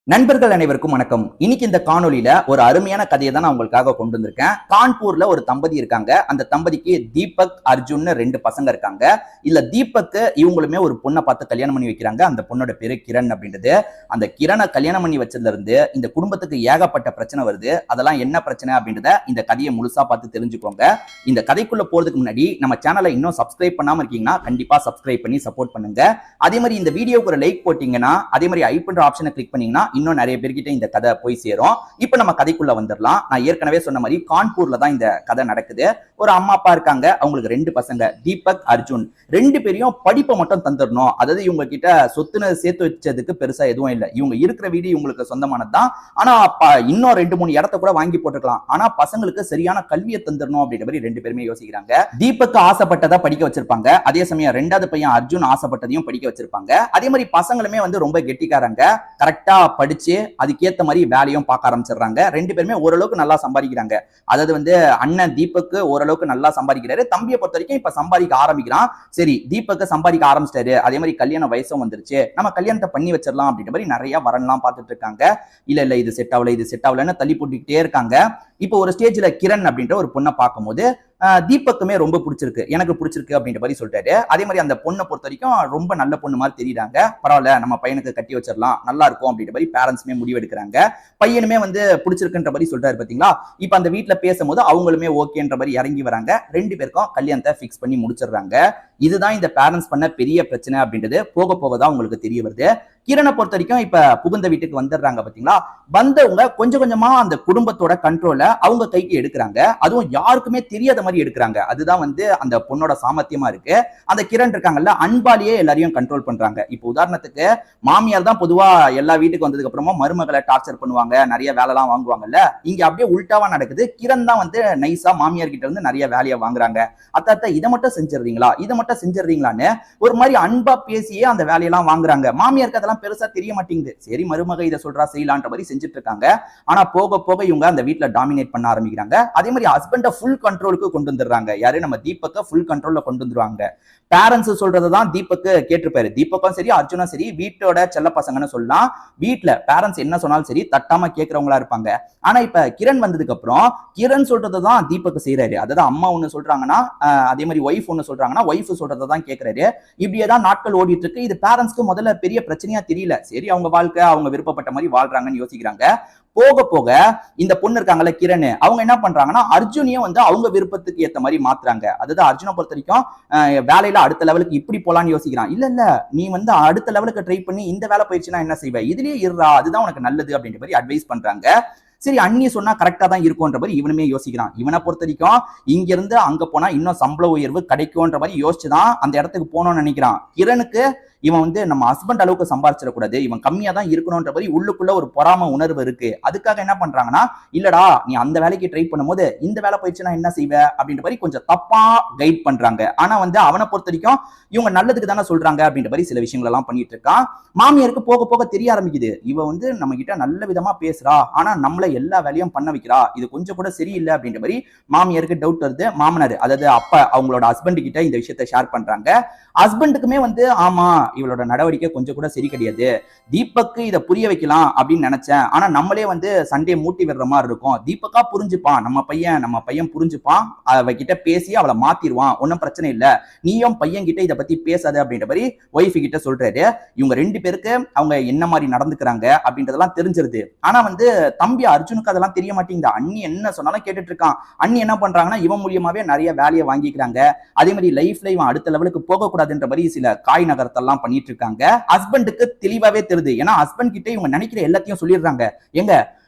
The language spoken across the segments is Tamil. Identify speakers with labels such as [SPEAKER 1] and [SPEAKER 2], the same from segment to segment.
[SPEAKER 1] நண்பர்கள் அனைவருக்கும் வணக்கம். இன்னைக்கு இந்த காணொலியில ஒரு அருமையான கதையை தான் நான் உங்களுக்காக கொண்டு வந்திருக்கேன். கான்பூர்ல ஒரு தம்பதி இருக்காங்க. அந்த தம்பதிக்கு தீபக், அர்ஜுன்னு 2 பசங்க இருக்காங்க. இல்ல தீபக்கு இவங்களுமே ஒரு பொண்ணை பார்த்து கல்யாணம் பண்ணி வைக்கிறாங்க. அந்த பொண்ணோட பேரு கிரண் அப்படின்றது. அந்த கிரணை கல்யாணம் பண்ணி வச்சதுல இருந்து இந்த குடும்பத்துக்கு ஏகப்பட்ட பிரச்சனை வருது. அதெல்லாம் என்ன பிரச்சனை அப்படின்றத இந்த கதையை முழுசா பார்த்து தெரிஞ்சுக்கோங்க. இந்த கதைக்குள்ள போறதுக்கு முன்னாடி நம்ம சேனலை இன்னும் சப்ஸ்கிரைப் பண்ணாம இருக்கீங்கன்னா கண்டிப்பா சப்ஸ்கிரைப் பண்ணி சப்போர்ட் பண்ணுங்க. அதே மாதிரி இந்த வீடியோக்கு ஒரு லைக் போட்டீங்கன்னா, அதே மாதிரி ஐ பண்ற ஆப்ஷனை கிளிக் பண்ணீங்கன்னா இன்னும் நிறைய பேர்கிட்ட இந்த கதை போய் சேரும். இப்ப நம்ம கதைக்குள்ள வந்துடலாம். நான் ஏற்கனவே சொன்ன மாதிரி கான்பூர்ல தான் இந்த கதை நடக்குது. ஒரு அம்மா அப்பா இருக்காங்க. அவங்களுக்கு 2 பசங்க, தீபக், அர்ஜுன். 2 பேரையும் படிப்பை மட்டும் தந்துடணும். அதாவது இவங்க கிட்ட சொத்துன்னு சேர்த்து வச்சதுக்கு பெருசா எதுவும் இல்லை. இவங்க இருக்கிற வீடு இவங்களுக்கு சொந்தமானது தான். ஆனா இன்னும் 2-3 இடத்த கூட வாங்கி போட்டுக்கலாம். ஆனா பசங்களுக்கு சரியான கல்வியை தந்துடணும் அப்படின்ற மாதிரி 2 பேருமே யோசிக்கிறாங்க. தீபக் ஆசைப்பட்டதா படிக்க வச்சிருப்பாங்க. அதே சமயம் 2வது பையன் அர்ஜுன் ஆசைப்பட்டதையும் படிக்க வச்சிருப்பாங்க. அதே மாதிரி பசங்களுமே ரொம்ப கெட்டிக்காரங்க. கரெக்டா படிச்சு அதுக்கேத்த மாதிரி வேலையும் பார்க்க ஆரம்பிச்சிடுறாங்க. 2 பேருமே ஓரளவுக்கு நல்லா சம்பாதிக்கிறாங்க. அதாவது அண்ணன் தீபக்கு ஓரளவுக்கு நல்லா சம்பாதிக்கிறாரு. தம்பியை பொறுத்த வரைக்கும் இப்ப சம்பாதிக்க ஆரம்பிக்கிறான். சரி, தீபக்கு சம்பாதிக்க ஆரம்பிச்சிட்டாரு. அதே மாதிரி கல்யாண வயசும் வந்துருச்சு. நம்ம கல்யாணத்தை பண்ணி வச்சிடலாம் அப்படின்ற மாதிரி நிறைய வரன்லாம் பார்த்துட்டு இருக்காங்க. இல்ல இது செட் ஆகல, இது செட் ஆகலன்னு தள்ளி போட்டுக்கிட்டே இருக்காங்க. இப்போ ஒரு ஸ்டேஜ்ல கிரண் அப்படின்ற ஒரு பொண்ணை பார்க்கும்போது தீபக்குமே ரொம்ப பிடிச்சிருக்கு, எனக்கு பிடிச்சிருக்கு அப்படின்ற மாதிரி சொல்லிட்டாரு. அதே மாதிரி அந்த பொண்ணை பொறுத்த வரைக்கும் ரொம்ப நல்ல பொண்ணு மாதிரி தெரியுறாங்க. பரவாயில்ல, நம்ம பையனுக்கு கட்டி வச்சிடலாம், நல்லா இருக்கும் அப்படின்ற மாதிரி பேரண்ட்ஸுமே முடிவெடுக்கிறாங்க. பையனுமே பிடிச்சிருக்குன்ற மாதிரி சொல்றாரு பாத்தீங்களா. இப்ப அந்த வீட்டுல பேசும்போது அவங்களுமே ஓகேன்ற மாதிரி இறங்கி வராங்க. 2 பேருக்கும் கல்யாணத்தை பிக்ஸ் பண்ணி முடிச்சிடுறாங்க. இதுதான் இந்த பேரண்ட்ஸ் பண்ண பெரிய பிரச்சனை அப்படின்றது போக போகதான் உங்களுக்கு தெரிய வருது. கிரணை பொறுத்த வரைக்கும் இப்ப புகுந்த வீட்டுக்கு வந்துடுறாங்க பாத்தீங்களா. வந்தவங்க கொஞ்சம் கொஞ்சமா அந்த குடும்பத்தோட கண்ட்ரோல அவங்க கைக்கு எடுக்கிறாங்க. அதுவும் யாருக்குமே தெரியாத மாதிரி எடுக்கிறாங்க. அதுதான் அந்த பொண்ணோட சாமர்த்தியமா இருக்கு. அந்த கிரண் இருக்காங்கல்ல, அன்பாலேயே எல்லாரையும் கண்ட்ரோல் பண்றாங்க. இப்போ உதாரணத்துக்கு மாமியார் தான் பொதுவா எல்லா வீட்டுக்கு வந்ததுக்கு அப்புறமா மருமகளை டார்ச்சர் பண்ணுவாங்க, நிறைய வேலை எல்லாம் வாங்குவாங்கல்ல. இங்க அப்படியே உல்டாவா நடக்குது. கிரண் தான் நைஸா மாமியார் கிட்ட இருந்து நிறைய வேலையை வாங்குறாங்க. அத்த இதை மட்டும் செஞ்சிடறீங்களா, இதை மட்டும் செஞ்சிடறீங்களான்னு ஒரு மாதிரி அன்பா பேசியே அந்த வேலையெல்லாம் வாங்குறாங்க. மாமியாருக்கு அதெல்லாம் பெருசா தெரிய மாட்டேங்குது. சரி, மருமக இதை சொல்றா செய்யலான்ற மாதிரி செஞ்சுட்டு இருக்காங்க. ஆனா போக போக இவங்க அந்த வீட்டுல டாமினேட் பண்ண ஆரம்பிக்கிறாங்க. அதே மாதிரி ஹஸ்பண்ட ஃபுல் கண்ட்ரோலுக்கு கொண்டு வந்துடுறாங்க. யாரு, நம்ம தீபக்க ஃபுல் கண்ட்ரோல்ல கொண்டு வந்துருவாங்க. பேரண்ட்ஸ் சொல்றதான் தீபக்கு கேட்டிருப்பாரு. தீபக்கும் சரி அர்ஜுனும் சரி வீட்டோட செல்ல பசங்கன்னு சொல்லலாம். வீட்டுல பேரண்ட்ஸ் என்ன சொன்னாலும் சரி தட்டாம கேட்கறவங்களா இருப்பாங்க. ஆனா இப்ப கிரண் வந்ததுக்கு அப்புறம் கிரண் சொல்றதான் தீபக் செய்யறாரு. அதாவது அம்மா ஒண்ணு சொல்றாங்கன்னா, அதே மாதிரி ஒய்ஃப் ஒண்ணு சொல்றாங்கன்னா ஒய்ஃப் சொல்றதான் கேட்கிறாரு. இப்படியேதான் நாட்கள் ஓடிட்டு இருக்கு. இது பேரண்ட்ஸ்க்கு முதல்ல பெரிய பிரச்சனையா தெரியல. சரி, அவங்க வாழ்க்கை அவங்க விருப்பப்பட்ட மாதிரி வாழ்றாங்கன்னு யோசிக்கிறாங்க. போக போக இந்த பொண்ணு இருக்காங்கல்ல கிரண், அவங்க என்ன பண்றாங்கன்னா அர்ஜுனையும் அவங்க விருப்பத்துக்கு ஏத்த மாதிரி மாத்துறாங்க. அதாவது அர்ஜுனை பொறுத்த வரைக்கும் வேலையில அடுத்த லெவலுக்கு இப்படி போலான்னு யோசிக்கிறான். இல்ல நீ அடுத்த லெவலுக்கு ட்ரை பண்ணி இந்த வேலை போயிடுச்சுன்னா என்ன செய்வ, இதுலயே இருறா, அதுதான் உனக்கு நல்லது அப்படின்ற மாதிரி அட்வைஸ் பண்றாங்க. சரி, அண்ணி சொன்னா கரெக்டா தான் இருக்கும்ன்ற மாதிரி இவனுமே யோசிக்கிறான். இவனை பொறுத்த வரைக்கும் இங்க இருந்து அங்க போனா இன்னும் சம்பள உயர்வு கிடைக்கும்ன்ற மாதிரி யோசிச்சுதான் அந்த இடத்துக்கு போனோம்னு நினைக்கிறான். கிரணுக்கு இவன் நம்ம ஹஸ்பண்ட் அளவுக்கு சம்பாதிச்சிடக்கூடாது, இவன் கம்மியா தான் இருக்கணும்ன்ற மாதிரி உள்ளுக்குள்ள ஒரு பொறாம உணர்வு இருக்கு. அதுக்காக என்ன பண்றாங்கன்னா, இல்லடா நீ அந்த வேலைக்கு ட்ரை பண்ணும்போது இந்த வேலை போயிடுச்சுன்னா என்ன செய்வ அப்படின்ற மாதிரி கொஞ்சம் தப்பா கைட் பண்றாங்க. ஆனா அவனை பொறுத்த வரைக்கும் இவங்க நல்லதுக்கு தானே சொல்றாங்க அப்படின்ற மாதிரி சில விஷயங்கள் எல்லாம் பண்ணிட்டு இருக்கான். மாமியாருக்கு போக போக தெரிய ஆரம்பிக்குது, இவ நம்ம கிட்ட நல்ல விதமா பேசுறா, ஆனா நம்மள எல்லா வேலையும் பண்ண வைக்கிறா, இது கொஞ்சம் கூட சரியில்லை அப்படின்ற மாதிரி மாமியாருக்கு டவுட் வருது. மாமனார் அதாவது அப்பா அவங்களோட ஹஸ்பண்ட் கிட்ட இந்த விஷயத்தை ஷேர் பண்றாங்க. ஹஸ்பண்டுக்குமே ஆமா இவளோட நடவடிக்கை கொஞ்சம் கூட சரி கிடையாது, தீபக்கு இதை புரிய வைக்கலாம் அப்படின்னு நினைச்சேன், ஆனா நம்மளே சண்டே மூட்டி விடுற மாதிரி இருக்கும். தீபக்கா புரிஞ்சுப்பான், நம்ம பையன் புரிஞ்சுப்பான், அவகிட்ட பேசி அவளை மாத்திடுவான், ஒன்னும் பிரச்சனை இல்ல, நீயும் பையன் கிட்ட இதை பத்தி பேசாத அப்படின்ற மாதிரி ஒய்ஃப் கிட்ட சொல்றாரு. இவங்க 2 பேருக்கு அவங்க என்ன மாதிரி நடந்துக்கிறாங்க அப்படின்றதெல்லாம் தெரிஞ்சிருது. ஆனா தம்பி அர்ஜுனுக்கு அதெல்லாம் தெரிய மாட்டேங்குது. அண்ணி என்ன சொன்னாலும் கேட்டுட்டு இருக்கான். அண்ணி என்ன பண்றாங்கன்னா இவன் மூலியமாவே நிறைய வேலையை வாங்கிக்கிறாங்க. அதே மாதிரி லைஃப்ல இவன் அடுத்த லெவலுக்கு போக கூடாதுன்ற மாதிரி சில காய் நகரத்தெல்லாம் பண்ணிட்டு இருக்காங்க. ஹஸ்பண்டுக்கு தெளிவாவே தெரியுது. ஏன்னா ஹஸ்பண்ட் கிட்ட இவங்க நினைக்கிற எல்லாத்தையும் சொல்லிடுறாங்க. எங்க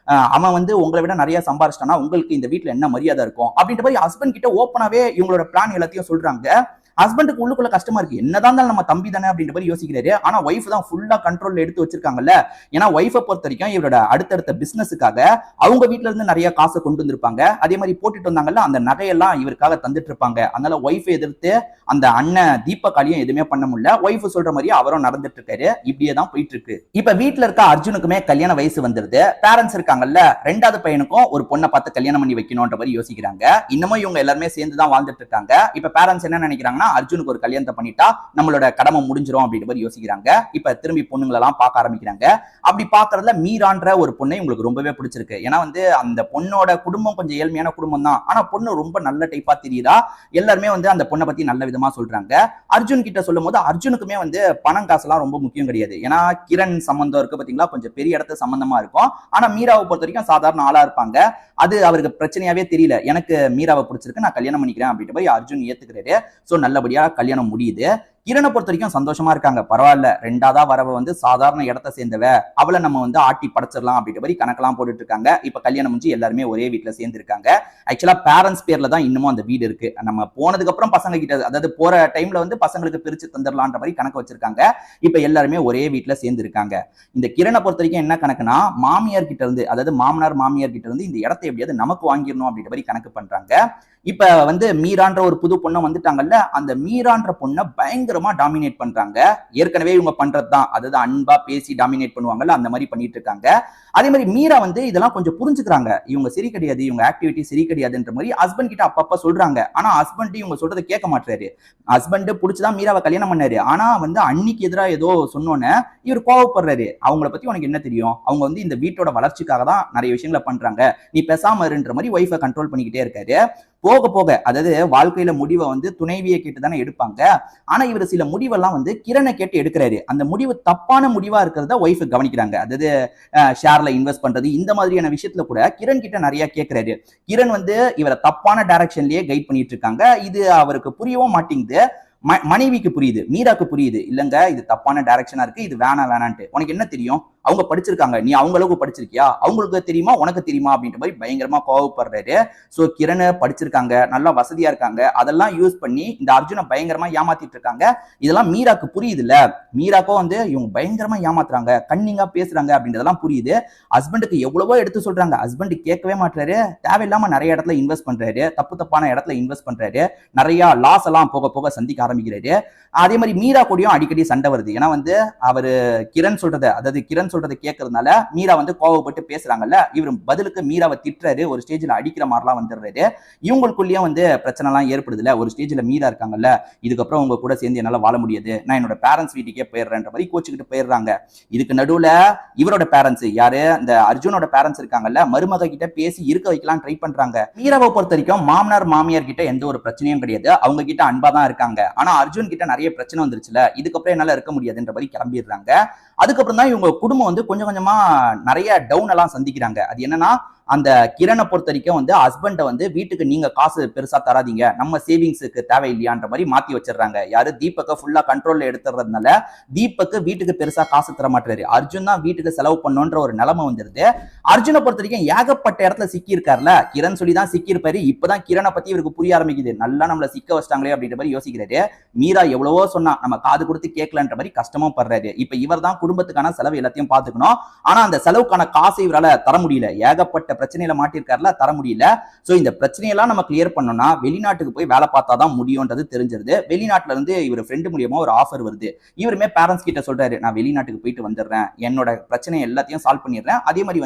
[SPEAKER 1] அவன் உங்களை விட நிறைய சம்பாரிச்சிட்டானா உங்களுக்கு இந்த வீட்டுல என்ன மரியாதை இருக்கும் அப்படின்ற மாதிரி ஹஸ்பண்ட் கிட்ட ஓப்பனாவே இவங்களோட பிளான் எல்லாத்தையும் சொல்றாங்க. ஹஸ்பண்டுக்கு உள்ளுக்குள்ள கஷ்டமா இருக்கு. என்னதான் நம்ம தம்பி தானே அப்படின்ற மாதிரி யோசிக்கிறாரு. ஆனா ஒய்ஃப் தான் ஃபுல்லா கண்ட்ரோல்ல எடுத்து வச்சிருக்காங்கல்ல. ஏன்னா ஒய்ஃபை பொறுத்த வரைக்கும் இவரோட அடுத்தடுத்த பிசினஸுக்காக அவங்க வீட்டுல இருந்து நிறைய காசை கொண்டு வந்திருப்பாங்க. அதே மாதிரி போட்டுட்டு வந்தாங்கல்ல, அந்த நகையெல்லாம் இவருக்காக தந்துட்டு இருப்பாங்க. அதனால ஒய்ஃபை எதிர்த்து அந்த அண்ணன் தீபக்காலையும் எதுவுமே பண்ண முடியல. ஒய்ஃப் சொல்ற மாதிரியே அவரும் நடந்துட்டு இருக்காரு. இப்படியே தான் போயிட்டு இருக்கு. இப்ப வீட்டுல இருக்க அர்ஜுனுக்குமே கல்யாண வயசு வந்துருது. பேரண்ட்ஸ் இருக்காங்கல்ல, 2வது பையனுக்கும் ஒரு பொண்ணை பார்த்து கல்யாணம் பண்ணி வைக்கணும்ன்ற மாதிரி யோசிக்கிறாங்க. இன்னமும் இவங்க எல்லாருமே சேர்ந்து தான் வாழ்ந்துட்டு இருக்காங்க. இப்ப பேரண்ட்ஸ் என்ன நினைக்கிறாங்கன்னா, யோசிக்கிறாங்கன்னா அர்ஜுனுக்கு ஒரு கல்யாணத்தை பண்ணிட்டா நம்மளோட கடமை முடிஞ்சிரும் அப்படின்ற மாதிரி யோசிக்கிறாங்க. இப்ப திரும்பி பொண்ணுங்களெல்லாம் பார்க்க ஆரம்பிக்கிறாங்க. அப்படி பாக்குறதுல மீரான்ற ஒரு பொண்ணை உங்களுக்கு ரொம்பவே பிடிச்சிருக்கு. ஏன்னா அந்த பொண்ணோட குடும்பம் கொஞ்சம் ஏழ்மையான குடும்பம் தான். ஆனா பொண்ணு ரொம்ப நல்ல டைப்பா தெரியுதா. எல்லாருமே அந்த பொண்ணை பத்தி நல்ல விதமா சொல்றாங்க. அர்ஜுன் கிட்ட சொல்லும் போது அர்ஜுனுக்குமே பணம் காசுலாம் ரொம்ப முக்கியம் கிடையாது. ஏன்னா கிரண் சம்பந்தம் இருக்கு பாத்தீங்களா, கொஞ்சம் பெரிய இடத்து சம்பந்தமா இருக்கும். ஆனா மீராவை பொறுத்த வரைக்கும் சாதாரண ஆளா இருப்பாங்க. அது அவருக்கு பிரச்சனையாவே தெரியல. எனக்கு மீராவை பிடிச்சிருக்கு, நான் கல்யாணம் பண்ணிக்கிறேன் அப்படின்ற மாதிரி அர்ஜுன் ஏத்துக்கிறாரு. சோ நல்லபடியா கல்யாணம் முடியுது. கிரணை பொறுத்த வரைக்கும் சந்தோஷமா இருக்காங்க. பரவாயில்ல, ரெண்டாவதா வரவ சாதாரண இடத்தை சேர்ந்தவ, அவளை நம்ம ஆட்டி படைச்சிடலாம் அப்படின்ற மாதிரி கணக்கெல்லாம் போட்டுட்டு இருக்காங்க. இப்ப கல்யாணம் முடிஞ்சு எல்லாருமே ஒரே வீட்டுல சேர்ந்து இருக்காங்க. ஆக்சுவலா பேரண்ட்ஸ் பேர்ல தான் இன்னமும் அந்த வீடு இருக்கு. நம்ம போனதுக்கு அப்புறம் பசங்க கிட்ட, அதாவது போற டைம்ல பசங்களுக்கு பிரிச்சு தந்துடலான்ற மாதிரி கணக்கு வச்சிருக்காங்க. இப்ப எல்லாருமே ஒரே வீட்டுல சேர்ந்து இருக்காங்க. இந்த கிரணை பொறுத்த வரைக்கும் என்ன கணக்குனா, மாமியார் கிட்ட இருந்து, அதாவது மாமனார் மாமியார் கிட்ட இருந்து இந்த இடத்தை எப்படியாவது நமக்கு வாங்கிடணும் அப்படின்ற மாதிரி கணக்கு பண்றாங்க. இப்ப மீரான்ற ஒரு புது பொண்ணை வந்துட்டாங்கல்ல, அந்த மீரான்ற பொண்ணை பயங்கரமா டாமினேட் பண்றாங்க. ஏற்கனவே இவங்க பண்றதுதான், அதாவது அன்பா பேசி டாமினேட் பண்ணுவாங்கல்ல, அந்த மாதிரி பண்ணிட்டு இருக்காங்க. அதே மாதிரி மீரா இதெல்லாம் கொஞ்சம் புரிஞ்சுக்கிறாங்க. இவங்க சரி கிடையாது, இவங்க ஆக்டிவிட்டி சரி கிடையாதுன்ற மாதிரி ஹஸ்பண்ட் கிட்ட அப்பப்ப சொல்றாங்க. ஆனா ஹஸ்பண்ட் இவங்க சொல்றதை கேட்க மாட்டாரு. ஹஸ்பண்ட் புடிச்சுதான் மீராவை கல்யாணம் பண்ணாரு. ஆனா அன்னைக்கு எதிராக ஏதோ சொன்னோன்னு இவர் கோவப்படுறாரு. அவங்கள பத்தி உனக்கு என்ன தெரியும், அவங்க இந்த வீட்டோட வளர்ச்சிக்காக தான் நிறைய விஷயங்களை பண்றாங்க, நீ பேசாம இருன்ற மாதிரி ஒய்ஃபை கண்ட்ரோல் பண்ணிக்கிட்டே இருக்காரு. போக போக, அதாவது வாழ்க்கையில முடிவை துணைவியை கேட்டு தானே எடுப்பாங்க. ஆனா இவர் சில முடிவெல்லாம் கிரணை கேட்டு எடுக்கிறாரு. அந்த முடிவு தப்பான முடிவா இருக்கிறத ஒய்ஃப் கவனிக்கிறாங்க. அதாவது ஷேர்ல இன்வெஸ்ட் பண்றது, இந்த மாதிரியான விஷயத்துல கூட கிரண் கிட்ட நிறைய கேட்கிறாரு. கிரண் இவரை தப்பான டைரக்ஷன்லயே கைட் பண்ணிட்டு இருக்காங்க. இது அவருக்கு புரியவும் மாட்டேங்குது. மனைவிக்கு புரியுது, மீராக்கு புரியுது, இல்லங்க இது தப்பான டைரக்ஷனா இருக்கு, இது வேணான்ட்டு. உனக்கு என்ன தெரியும், அவங்க படிச்சிருக்காங்க, நீ அவங்க அளவுக்கு படிச்சிருக்கியா, அவங்களுக்கு தெரியுமா உனக்கு தெரியுமா அப்படின்ற மாதிரி பயங்கரமா கோவப்படுறாரு. சோ கிரண் படிச்சிருக்காங்க, நல்லா வசதியா இருக்காங்க, அதெல்லாம் யூஸ் பண்ணி இந்த அர்ஜுனை பயங்கரமா ஏமாத்திட்டு இருக்காங்க. இதெல்லாம் மீராக்கு புரியுது இல்ல, மீராக்கோ இவங்க பயங்கரமா ஏமாத்துறாங்க, கண்ணிங்கா பேசுறாங்க அப்படின்றதெல்லாம் புரியுது. ஹஸ்பண்டுக்கு எவ்வளவோ எடுத்து சொல்றாங்க, ஹஸ்பண்ட் கேட்கவே மாட்டாரு. தேவையில்லாம நிறைய இடத்துல இன்வெஸ்ட் பண்றாரு, தப்பான இடத்துல இன்வெஸ்ட் பண்றாரு, நிறைய லாஸ் எல்லாம் போக போக சந்திக்க ஆரம்பிக்கிறாரு. அதே மாதிரி மீரா கூடயும் அடிக்கடி சண்டை வருது. ஏன்னா அவரு கிரண் சொல்றத, அதாவது கிரண் சொல்றதை கேட்கறதுனால மீரா கோவப்பட்டு பேசுறாங்கல்ல, இவர் பதிலுக்கு மீராவை திட்டுறாரு, ஒரு ஸ்டேஜ்ல அடிக்கிற மாதிரிலாம் வந்துடுறாரு. இவங்களுக்குள்ளேயும் பிரச்சனை எல்லாம் ஏற்படுதுல. ஒரு ஸ்டேஜ்ல மீரா இருக்காங்கல்ல, இதுக்கப்புறம் உங்க கூட சேர்ந்து என்னால வாழ முடியாது, நான் என்னோட பேரண்ட்ஸ் வீட்டுக்கே போயிடுறேன்ற மாதிரி கோச்சுக்கிட்டு போயிடுறாங்க. இதுக்கு நடுவுல இவரோட பேரண்ட்ஸ் யாரு, இந்த அர்ஜுனோட பேரண்ட்ஸ் இருக்காங்கல்ல, மருமக கிட்ட பேசி இருக்க வைக்கலாம் ட்ரை பண்றாங்க. மீராவை பொறுத்த வரைக்கும் மாமனார் மாமியார் கிட்ட எந்த ஒரு பிரச்சனையும் கிடையாது, அவங்க கிட்ட அன்பா தான் இருக்காங்க. ஆனா அர்ஜுன் கிட்ட நிறைய பிரச்சனை வந்துருச்சுல, இதுக்கப்புறம் என்னால இருக்க முடியாதுன்ற மாதிரி கிளம்பிடுறாங்க. அதுக்கப்புறம் தான் இவங்க குடும்பம் கொஞ்சம் கொஞ்சமா நிறைய டவுன் எல்லாம் சந்திக்கிறாங்க. அது என்னன்னா, அந்த கிரணை பொறுத்த வரைக்கும் ஹஸ்பண்ட வீட்டுக்கு நீங்க காசு பெருசா தராதீங்க, நம்ம சேவிங்ஸுக்கு தேவையில்லையான்ற மாதிரி மாத்தி வச்சிடறாங்க. யாரு, தீபக்க ஃபுல்லா கண்ட்ரோல்ல எடுத்துறதுனால தீபக்கு வீட்டுக்கு பெருசா காசு தர மாட்டாரு, அர்ஜுன் தான் வீட்டுக்கு செலவு பண்ணுன்ற ஒரு நிலைமை வந்துருது. அர்ஜுனை பொறுத்த வரைக்கும் ஏகப்பட்ட இடத்துல சிக்கி இருக்காருல, கிரண் சொல்லி தான் சிக்கி இருப்பாரு. இப்பதான் கிரணை பத்தி இவருக்கு புரிய ஆரம்பிக்குது, நல்லா நம்மள சிக்க வச்சிட்டாங்களே அப்படின்ற மாதிரி யோசிக்கிறாரு. மீரா எவ்வளவோ சொன்னா, நம்ம காது கொடுத்து கேட்கலன்ற மாதிரி கஷ்டமும் படுறாரு. இப்ப இவர் தான் குடும்பத்துக்கான செலவு எல்லாத்தையும் பாத்துக்கணும். ஆனா அந்த செலவுக்கான காசை இவரால தர முடியல, ஏகப்பட்ட பிரச்சனையில மாட்டிருக்காருல, தர முடியல. சோ இந்த பிரச்சனையெல்லாம் நம்ம கிளியர் பண்ணோம்னா வெளிநாட்டுக்கு போய் வேலை பார்த்தா தான் முடியும்ன்றது தெரிஞ்சிருது. வெளிநாட்டுல இருந்து இவர் ஃப்ரெண்டு மூலியமா ஒரு ஆஃபர் வருது. இவருமே பேரண்ட்ஸ் கிட்ட சொல்றாரு, நான் வெளிநாட்டுக்கு போயிட்டு வந்துடுறேன், என்னோட பிரச்சனை எல்லாத்தையும் சால்வ் பண்ணிடுறேன், அதே மாதிரி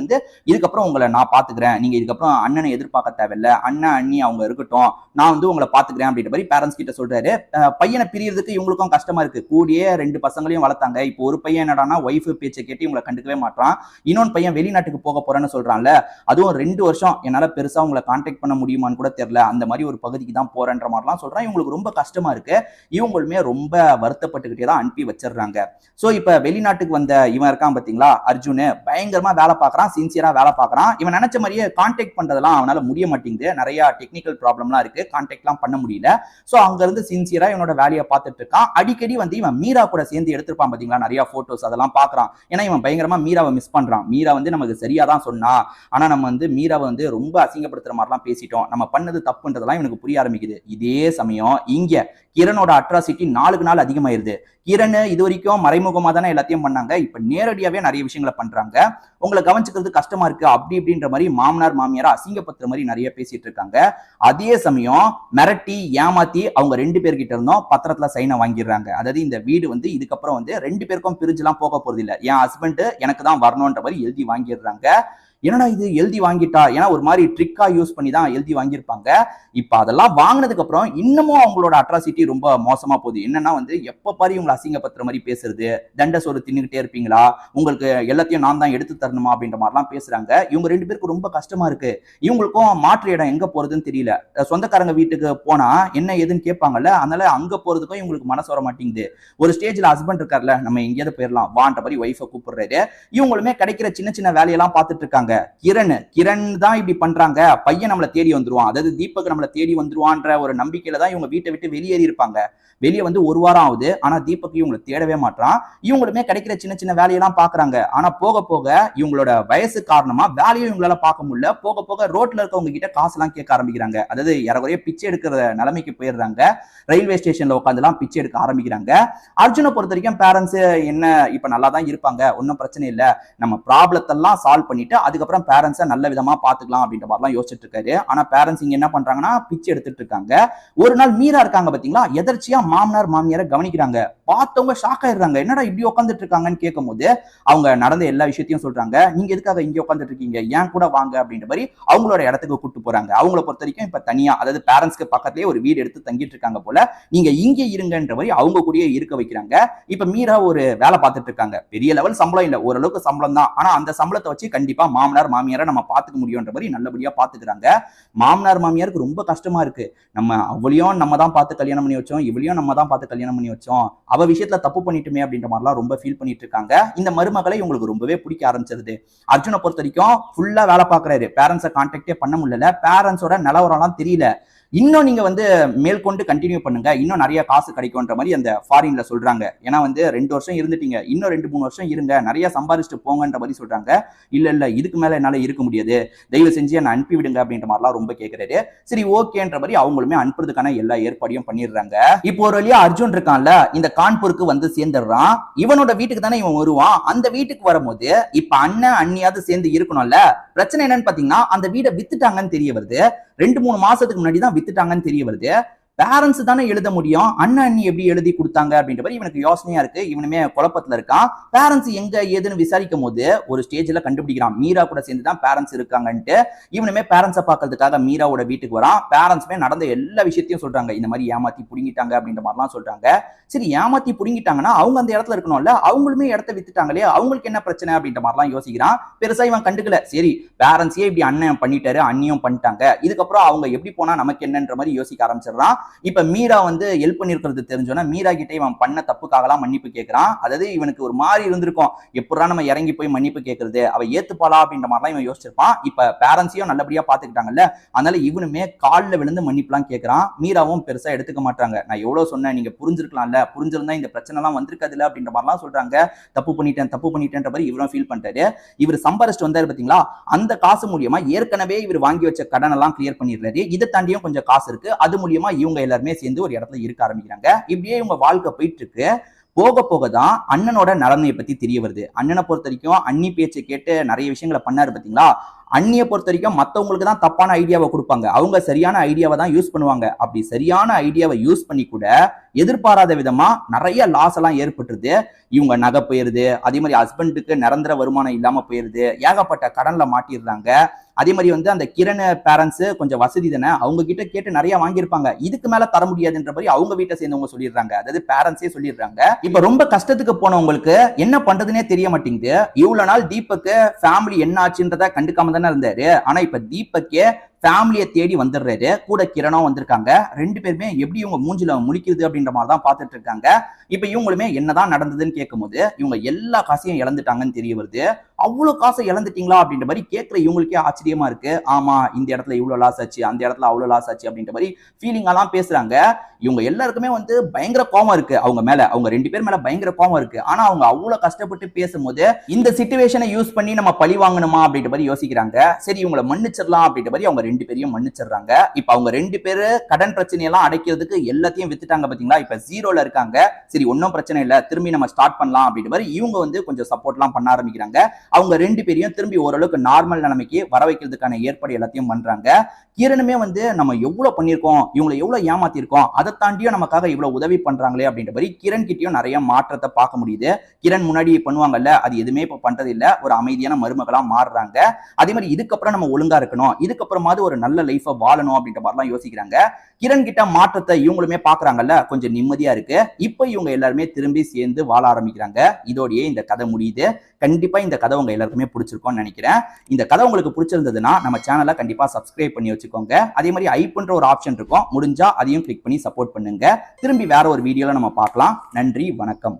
[SPEAKER 1] இதுக்கப்புறம் உங்களை நான் பாத்துக்கிறேன், நீங்க இதுக்கப்புறம் அண்ணனை எதிர்பார்க்க தேவையில்ல, அண்ணன் அண்ணி அவங்க இருக்கட்டும், நான் உங்களை பாத்துக்கிறேன் அப்படின்ற மாதிரி பேரண்ட்ஸ் கிட்ட சொல்றாரு. பையனை பிரியறதுக்கு இவங்களுக்கும் கஷ்டமா இருக்கு. கூடிய 2 பசங்களையும் வளர்த்தாங்க. இப்போ ஒரு பையன் என்னடானா ஒய்ஃப் பேச்சை கேட்டு இவங்களை கண்டுக்கவே மாட்டான். இன்னொன்று பையன் வெளிநாட்டுக்கு போக போறேன்னு சொல்றான்ல, அதுவும் 2 வருஷம் என்னால பெருசா உங்களை கான்டாக்ட் பண்ண முடியுமான்னு கூட தெரியல, அந்த மாதிரி ஒரு பகுதிக்கு தான் போறேன்ற மாதிரிலாம் சொல்றான். இவங்களுக்கு ரொம்ப கஷ்டமா இருக்கு. இவங்களுமே ரொம்ப வருத்தப்பட்டுக்கிட்டே தான் அனுப்பி வச்சிடுறாங்க. சோ இப்ப வெளிநாட்டுக்கு வந்த இவன் இருக்கான் பாத்தீங்களா, அர்ஜுன், பயங்கரமா வேலை பார்க்கறான், சின்சியரா வேலை பார்க்கறான். இவன் நினைச்ச மாதிரியே கான்டாக்ட் பண்றதெல்லாம் அவனால முடிய மாட்டேங்குது, நிறைய டெக்னிக்கல் ப்ராப்ளம்லாம் இருக்கு, கான்டாக்ட்லாம் பண்ண முடியல. சோ அங்க இருந்து சின்சியரா இவனோட வேலையை பார்த்துட்டு இருக்கான். அடிக்கடி இவன் மீரா கூட சேர்ந்து எடுத்திருப்பான் பாத்தீங்களா நிறைய போட்டோஸ், அதெல்லாம் பாக்குறான். ஏன்னா இவன் பயங்கரமா மீராவை மிஸ் பண்றான். மீரா நமக்கு சரியா தான் சொன்னா, ஆனா நம்ம மீராவை ரொம்ப அசிங்கப்படுத்துற மாதிரிலாம் பேசிட்டோம், நம்ம பண்ணது தப்புன்றதெல்லாம் இவனுக்கு புரிய ஆரம்பிக்குது. இதே சமயம் இங்க கிரணோட அட்ராசிட்டி நாளுக்கு நாள் அதிகமாயிருது. கிரண் இது வரைக்கும் மறைமுகமா தானே எல்லாத்தையும் பண்ணாங்க, இப்ப நேரடியாவே நிறைய விஷயங்களை பண்றாங்க. உங்களை கவனிச்சுக்கிறது கஷ்டமா இருக்கு அப்படி இப்படின்ற மாதிரி மாமனார் மாமியாரா அசிங்கப்படுத்துற மாதிரி நிறைய பேசிட்டு இருக்காங்க. அதே சமயம் மிரட்டி ஏமாத்தி அவங்க 2 பேர்கிட்ட இருந்தும் பத்திரத்துல சைனை வாங்கிடுறாங்க. அதாவது இந்த வீடு இதுக்கப்புறம் 2 பேருக்கும் பிரிஞ்சுலாம் போக போறது இல்ல, என் ஹஸ்பண்ட் எனக்கு தான் வரணும்ன்ற மாதிரி எழுதி வாங்கிடுறாங்க. என்னடா இது எழுதி வாங்கிட்டா, ஏன்னா ஒரு மாதிரி ட்ரிக்கா யூஸ் பண்ணி தான் எழுதி வாங்கியிருப்பாங்க. இப்ப அதெல்லாம் வாங்கினதுக்கு அப்புறம் இன்னமும் அவங்களோட அட்ராசிட்டி ரொம்ப மோசமா போகுது. என்னன்னா வந்து எப்ப பாரு இவங்களை அசிங்கப்படுத்துற மாதிரி பேசுறது, தண்ட சோறு தின்னுகிட்டே இருப்பீங்களா, உங்களுக்கு எல்லாத்தையும் நான் தான் எடுத்து தரணுமா அப்படின்ற மாதிரிலாம் பேசுறாங்க. இவங்க 2 பேருக்கு ரொம்ப கஷ்டமா இருக்கு. இவங்களுக்கும் மாற்று இடம் எங்க போறதுன்னு தெரியல. சொந்தக்காரங்க வீட்டுக்கு போனா என்ன ஏதுன்னு கேட்பாங்கல்ல, அதனால அங்க போறதுக்கும் இவங்களுக்கு மனசு வர மாட்டேங்குது. ஒரு ஸ்டேஜ்ல ஹஸ்பண்ட் இருக்கார்ல, நம்ம எங்கேயாவது போயிடலாம் வான்ற மாதிரி ஒய்ஃபை கூப்பிடுறாரு. இவங்களுமே கிடைக்கிற சின்ன சின்ன வேலையெல்லாம் பார்த்துட்டு இருக்காங்க. கிரண் தான் இப்படி பண்றாங்க, பையன் நம்மளை தேடி வந்துருவான், அதாவது தீபக் நம்மளை தேடி வந்துருவான்ற ஒரு நம்பிக்கையில தான் இவங்க வீட்டை விட்டு வெளியேறி இருப்பாங்க. வெளியே வந்து 1 வாரம் ஆகுது, ஆனா தீபக் இவங்களை தேடவே மாட்டான். இவங்களுமே கிடைக்கிற சின்ன சின்ன வேலையெல்லாம் பாக்குறாங்க. ஆனா போக போக இவங்களோட வயசு காரணமா வேலையும் இவங்களால பார்க்க முடியல. போக போக ரோட்ல இருக்கவங்க கிட்ட காசு எல்லாம் கேட்க ஆரம்பிக்கிறாங்க. அதாவது ஏறக்குறைய பிச்சை எடுக்கிற நிலைமைக்கு போயிடுறாங்க. ரயில்வே ஸ்டேஷன்ல உட்காந்து எல்லாம் பிச்சை எடுக்க ஆரம்பிக்கிறாங்க. அர்ஜுனை பொறுத்த வரைக்கும் பேரண்ட்ஸ் என்ன இப்ப நல்லா தான் இருப்பாங்க, ஒன்னும் பிரச்சனை இல்ல, நம்ம ப்ராப்ளத்தெல்லாம் சால்வ் பண்ணிட்டு அதுக்கப்புறம் பேரண்ட்ஸை நல்ல விதமா பாத்துக்கலாம் அப்படின்ற மாதிரிலாம் யோசிச்சுட்டு இருக்காரு. ஆனா பேரண்ட்ஸ் இங்க என்ன பண்றாங்கன்னா பிச்சை எடுத்துட்டு இருக்காங்க. ஒரு நாள் மீரா இருக்காங்க பாத்தீங்களா, எதர்ச்சியா மாமனார் மாமியாரை கவனிக்கிறாங்க. பார்த்தவங்க ஷாக் ஆயிடுறாங்க, என்னடா இப்படி உட்காந்துட்டு இருக்காங்கன்னு கேட்கும் போது அவங்க நடந்த எல்லா விஷயத்தையும் சொல்றாங்க. நீங்க எதுக்காக இங்க உட்காந்துட்டு இருக்கீங்க, ஏன் கூட வாங்க அப்படின்ற மாதிரி அவங்களோட இடத்துக்கு கூட்டு போறாங்க. அவங்கள பொறுத்த வரைக்கும் இப்ப தனியா, அதாவது பேரண்ட்ஸ்க்கு பக்கத்துலயே ஒரு வீடு எடுத்து தங்கிட்டு இருக்காங்க போல, நீங்க இங்க இருங்கன்ற மாதிரி அவங்க கூடயே இருக்க வைக்கிறாங்க. இப்ப மீரா ஒரு வேலை பார்த்துட்டு இருக்காங்க. பெரிய லெவல் சம்பளம் இல்ல, ஓரளவுக்கு சம்பளம் தான். ஆனா அந்த சம்பளத்தை வச்சு கண்டிப்பா மாமனார் மாமியாரை நம்ம பாத்துக்க முடியும்ன்ற மாதிரி நல்லபடியா பாத்துக்கிறாங்க. மாமனார் மாமியாருக்கு ரொம்ப கஷ்டமா இருக்கு. நம்ம அவளையும் நம்ம தான் பார்த்து கல்யாணம் பண்ணி வச்சோம், இவளையும் நம்ம தான் பார்த்து கல்யாணம் பண்ணி வச்சோம், அவ விஷயத்துல தப்பு பண்ணிட்டுமே அப்படின்ற மாதிரிலாம் ரொம்ப ஃபீல் பண்ணிட்டு இருக்காங்க. இந்த மருமகளை இவங்களுக்கு ரொம்பவே பிடிக்க ஆரம்பிச்சிருது. அர்ஜுனை பொறுத்த வரைக்கும் ஃபுல்லா வேலை பார்க்கறாரு, பேரண்ட்ஸை கான்டாக்டே பண்ண முடியல, பேரண்ட்ஸோட நிலவரம்லாம் தெரியல. இன்னும் நீங்க வந்து மேற்கொண்டு கண்டினியூ பண்ணுங்க, இன்னும் நிறைய காசு கிடைக்கும்ன்ற மாதிரி அந்த ஃபாரின்ல சொல்றாங்க. ஏன்னா வந்து 2 வருஷம் இருந்துட்டீங்க, இன்னும் 2-3 வருஷம் இருங்க, நிறைய சம்பாதிச்சுட்டு போங்கன்ற மாதிரி சொல்றாங்க. இல்ல இதுக்கு மேல என்னால இருக்க முடியாது, தயவு செஞ்சு என்ன அனுப்பி விடுங்க அப்படின்ற மாதிரிலாம் ரொம்ப கேட்கிறாரு. சரி ஓகேன்ற மாதிரி அவங்களுமே அனுப்புறதுக்கான எல்லா ஏற்பாடையும் பண்ணிடுறாங்க. இப்போ ஒரு வழியா அர்ஜுன் இருக்கான்ல, இந்த கான்பூருக்கு வந்து சேர்ந்துடுறான். இவனோட வீட்டுக்கு தானே இவன் வருவான். அந்த வீட்டுக்கு வரும்போது இப்ப அண்ணன் அண்ணியாவது சேர்ந்து இருக்கணும்ல. பிரச்சனை என்னன்னு பாத்தீங்கன்னா அந்த வீடை வித்துட்டாங்கன்னு தெரிய வருது. 2-3 மாசத்துக்கு முன்னாடி தான் வித்துட்டாங்கன்னு தெரிய வருது. பேரண்ட்ஸ் தானே எழுத முடியும், அண்ணன் அண்ணி எப்படி எழுதி கொடுத்தாங்க அப்படின்ற மாதிரி இவனுக்கு யோசனையா இருக்கு. இவனுமே குழப்பத்துல இருக்கான். பேரண்ட்ஸ் எங்க ஏதுன்னு விசாரிக்கும் போது ஒரு ஸ்டேஜ்ல கண்டுபிடிக்கிறான், மீரா கூட சேர்ந்து தான் பேரண்ட்ஸ் இருக்காங்கன்ட்டு. இவனுமே பேரண்ட்ஸை பார்க்கறதுக்காக மீராவோட வீட்டுக்கு வரான். பேரண்ட்ஸுமே நடந்த எல்லா விஷயத்தையும் சொல்றாங்க, இந்த மாதிரி ஏமாத்தி புடுங்கிட்டாங்க அப்படின்ற மாதிரிலாம் சொல்றாங்க. சரி ஏமாத்தி புடுங்கிட்டாங்கன்னா அவங்க அந்த இடத்துல இருக்கணும்ல, அவங்களுமே இடத்த வித்துட்டாங்களே, அவங்களுக்கு என்ன பிரச்சனை அப்படின்ற மாதிரிலாம் யோசிக்கிறான். பெருசா இவன் கண்டுக்கல. சரி பேரண்ட்ஸே இப்படி அண்ணன் பண்ணிட்டாரு, அண்ணியும் பண்ணிட்டாங்க, இதுக்கப்புறம் அவங்க எப்படி போனா நமக்கு என்னன்ற மாதிரி யோசிக்க ஆரம்பிச்சிடறான். இப்ப மீரா வந்து ஹெல்ப் பண்ணிருக்கிறது தெரிஞ்சோன்னா மீரா கிட்ட இவன் பண்ண தப்புக்காகலாம் மன்னிப்பு கேட்கிறான். அதாவது இவனுக்கு ஒரு மாதிரி இருந்திருக்கும், எப்படா நம்ம இறங்கி போய் மன்னிப்பு கேட்கறது, அவ ஏத்துப்பாளா அப்படின்ற மாதிரிலாம் இவன் யோசிச்சிருப்பான். இப்ப பேரண்ட்ஸையும் நல்லபடியா பாத்துக்கிட்டாங்கல்ல, அதனால இவனுமே காலில் விழுந்து மன்னிப்புலாம் கேட்கிறான். மீராவும் பெருசா எடுத்துக்க மாட்டாங்க. நான் எவ்வளவு சொன்னேன், நீங்க புரிஞ்சிருக்கலாம்ல, புரிஞ்சிருந்தா இந்த பிரச்சனை எல்லாம் வந்திருக்காதுல்ல அப்படின்ற மாதிரிலாம் சொல்றாங்க. தப்பு பண்ணிட்டேன்ற மாதிரி இவரும் ஃபீல் பண்ணிட்டாரு. இவர் சம்பாரிச்சுட்டு வந்தாரு பாத்தீங்களா, அந்த காசு மூலியமா ஏற்கனவே இவர் வாங்கி வச்ச கடன் எல்லாம் கிளியர் பண்ணிடுறாரு. இதை தாண்டியும் கொஞ்சம் காசு இருக்கு, அது மூலியமா இவங்க எல்லாருமே சேர்ந்து ஒரு இடத்துல இருக்க ஆரம்பிக்கிறாங்க. இப்படியே இவங்க வாழ்க்கை போயிட்டு இருக்கு. போக போக தான் அண்ணனோட நலமையை பத்தி தெரிய வருது. அண்ணனை பொறுத்த வரைக்கும் அண்ணி பேச்சை கேட்டு நிறைய விஷயங்களை பண்ணாரு பாத்தீங்களா. அண்ணியை பொறுத்த வரைக்கும் மற்றவங்களுக்கு தான் தப்பான ஐடியாவை கொடுப்பாங்க, அவங்க சரியான ஐடியாவை தான் யூஸ் பண்ணுவாங்க. அப்படி சரியான ஐடியாவை யூஸ் பண்ணி கூட எதிர்பாராத விதமா நிறைய லாஸ் எல்லாம் ஏற்பட்டுருது. இவங்க நகை போயிருது, அதே மாதிரி ஹஸ்பண்டுக்கு நிரந்தர வருமானம் இல்லாம போயிருது, ஏகப்பட்ட கடன்ல மாட்டிடுறாங்க. அதே மாதிரி வந்து அந்த கிரண் பேரண்ட்ஸ் கொஞ்சம் வசதி தானே, அவங்க கிட்ட கேட்டு நிறைய வாங்கியிருப்பாங்க, இதுக்கு மேல தர முடியாதுன்ற மாதிரி அவங்க வீட்டை சேர்ந்தவங்க சொல்லிடுறாங்க, அதாவது பேரண்ட்ஸே சொல்லிடுறாங்க. இப்ப ரொம்ப கஷ்டத்துக்கு போனவங்களுக்கு என்ன பண்றதுனே தெரிய மாட்டேங்குது. இவ்வளவு நாள் தீபக் ஃபேமிலி என்ன ஆச்சுன்றத கண்டுக்காம தானே இருந்தாரு. ஆனா இப்ப தீபக்கே ஃபேமிலியை தேடி வந்துடுறாரு, கூட கிரணம் வந்திருக்காங்க. 2 பேருமே எப்படி இவங்க மூஞ்சில முழிக்கிறது அப்படின்ற மாதிரி தான் பார்த்துட்டு இருக்காங்க. இப்ப இவங்களுமே என்னதான் நடந்ததுன்னு கேட்கும் போது இவங்க எல்லா காசையும் இழந்துட்டாங்கன்னு தெரிய வருது. அவ்வளவு காசை இழந்துட்டீங்களா அப்படின்ற மாதிரி கேட்கிற இவங்களுக்கே ஆச்சரியமா இருக்கு. ஆமா இந்த இடத்துல இவ்வளவு லாஸ் ஆச்சு, அந்த இடத்துல அவ்வளவு லாஸ் ஆச்சு அப்படின்ற மாதிரி ஃபீலிங் எல்லாம் பேசுறாங்க. இவங்க எல்லாருக்குமே வந்து பயங்கர கோவம் இருக்கு அவங்க மேல, அவங்க 2 பேர் மேல பயங்கர கோவம் இருக்கு. ஆனா அவங்க அவ்வளவு கஷ்டப்பட்டு பேசும்போது இந்த சிச்சுவேஷனை யூஸ் பண்ணி நம்ம பழி வாங்கணுமா அப்படின்ற மாதிரி யோசிக்கிறாங்க. சரி இவங்களை மன்னிச்சிடலாம் அப்படின்ற மாதிரி அவங்க 2 பேரையும் மன்னிச்சிடுறாங்க. இப்ப அவங்க 2 பேரு கடன் பிரச்சனையெல்லாம் அடைக்கிறதுக்கு எல்லாத்தையும் வித்துட்டாங்க பாத்தீங்களா, இப்ப ஜீரோல இருக்காங்க. சரி ஒன்னும் பிரச்சனை இல்ல, திரும்பி நம்ம ஸ்டார்ட் பண்ணலாம் அப்படின்ற மாதிரி இவங்க வந்து கொஞ்சம் சப்போர்ட் எல்லாம் பண்ண ஆரம்பிக்கிறாங்க. அவங்க 2 பேரையும் திரும்பி ஓரளவுக்கு நார்மல் நிலைமைக்கு வர வைக்கிறதுக்கான ஏற்பாடு எல்லாத்தையும் பண்றாங்க. கிரணுமே வந்து நம்ம எவ்வளவு பண்ணிருக்கோம், இவங்களை எவ்வளவு ஏமாத்திருக்கோம், அதை அதை தாண்டியும் நமக்காக இவ்வளவு உதவி பண்றாங்களே அப்படின்ற மாதிரி கிரண் கிட்டயும் நிறைய மாற்றத்தை பார்க்க முடியுது. கிரண் முன்னாடி பண்ணுவாங்கல்ல, அது எதுவுமே இப்ப பண்றது இல்ல. ஒரு அமைதியான மருமகளா மாறுறாங்க. அதே மாதிரி இதுக்கப்புறம் நம்ம ஒழுங்கா இருக்கணும், இதுக்கப்புறமாவது ஒரு நல்ல லைஃபை வாழணும் அப்படின்ற மாதிரிலாம் யோசிக்கிறாங்க. கிரண் கிட்ட மாற்றத்தை இவங்களுமே பாக்குறாங்கல்ல, கொஞ்சம் நிம்மதியா இருக்கு. இப்ப இவங்க எல்லாருமே திரும்பி சேர்ந்து வாழ ஆரம்பிக்கிறாங்க. இதோடயே இந்த கதை முடியுது. கண்டிப்பா இந்த கதை உங்க எல்லாருக்குமே பிடிச்சிருக்கும்னு நினைக்கிறேன். இந்த கதை உங்களுக்கு பிடிச்சிருந்ததுன்னா நம்ம சேனலை கண்டிப்பா சப்ஸ்கிரைப் பண்ணி வச்சுக்கோங்க. அதே மாதிரி ஐப்ன்ற ஒரு ஆப்ஷன் இருக்கும், முடிஞ்சா அதையும் கிளிக் பண்ணி சப்போர்ட் பண்ணுங்க. திரும்பி வேற ஒரு வீடியோல நம்ம பார்க்கலாம். நன்றி, வணக்கம்.